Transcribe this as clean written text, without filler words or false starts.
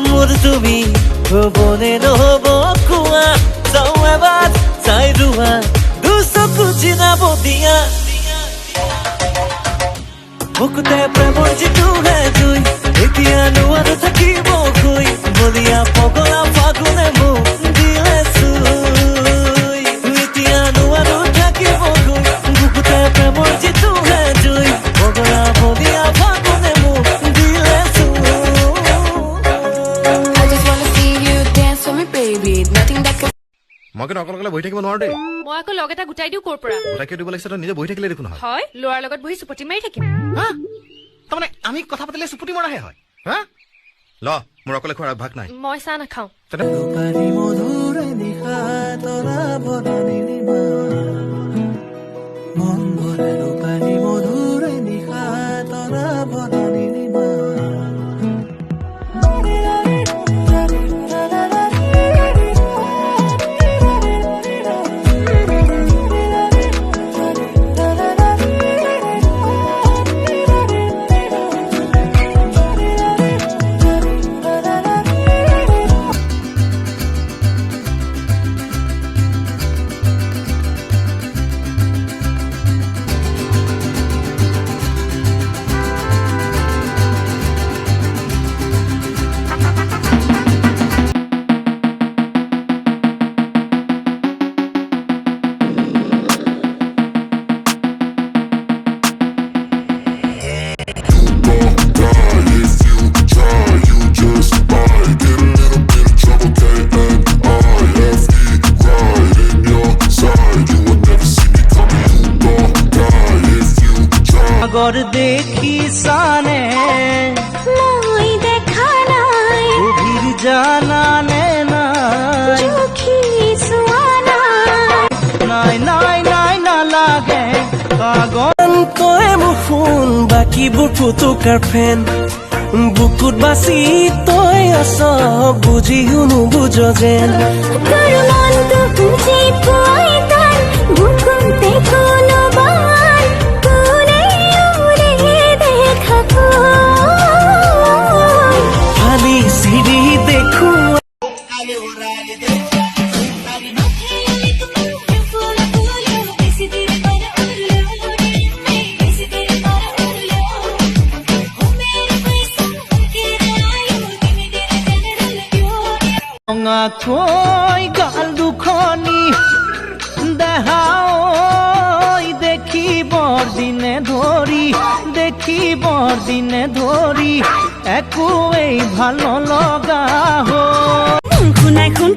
মোৰ তুমি হবনে নহব কোৱা যাওঁ এবাৰ চাই ৰোৱা দুচকু চিনাব দিয়া বুকুতে প্ৰেমৰ যিটোহে জুই এতিয়া নোৱাৰো থাকিব গৈ বলিয়া পগলা ফাগুনে মোক দিলে চুই এতিয়া নোৱাৰো থাকিব গৈ বুকুতে প্ৰেমৰ যিটোহে জুই পগলা বলিয়া ফাগুনে মোক দিলে চুই মই কিন্তু অকলে বহি থাকিব নোৱাৰো দেই মই আকৌ লগ এটা গোটাই দিও কৰ পৰা গোটাই দিব লাগিছে নিজে বহি থাকিলে দেখোন হয় ল'ৰাৰ লগত বহি চুপতি মাৰি থাকিম তাৰমানে আমি কথা পাতিলে চুপতি মৰাহে হয় হা ল মোৰ অকলে খোৱাৰ অভ্যাস নাই মই চাহ নাখাওঁ আগৰ দেখিছানে মই দেখা নাই গভীৰ জানানে নাই নাই নাই নাই নালাগে পাগল কয় মোক শুন বাকীবোৰ ফুটুকাৰ ফেন বুকুত বাচি তই আছ বুজিও নুবুজ যেন তোৰ মনটো বুজি পোৱাই টান বুকুতে কোনো বান কোনে উৰে দেখা খালি চিৰি দেখো থৈ গাল দুখনি দেহাও দেখিবৰ দিনে ধৰি একোৱেই ভাল লগা হ'ল শুনাই শুন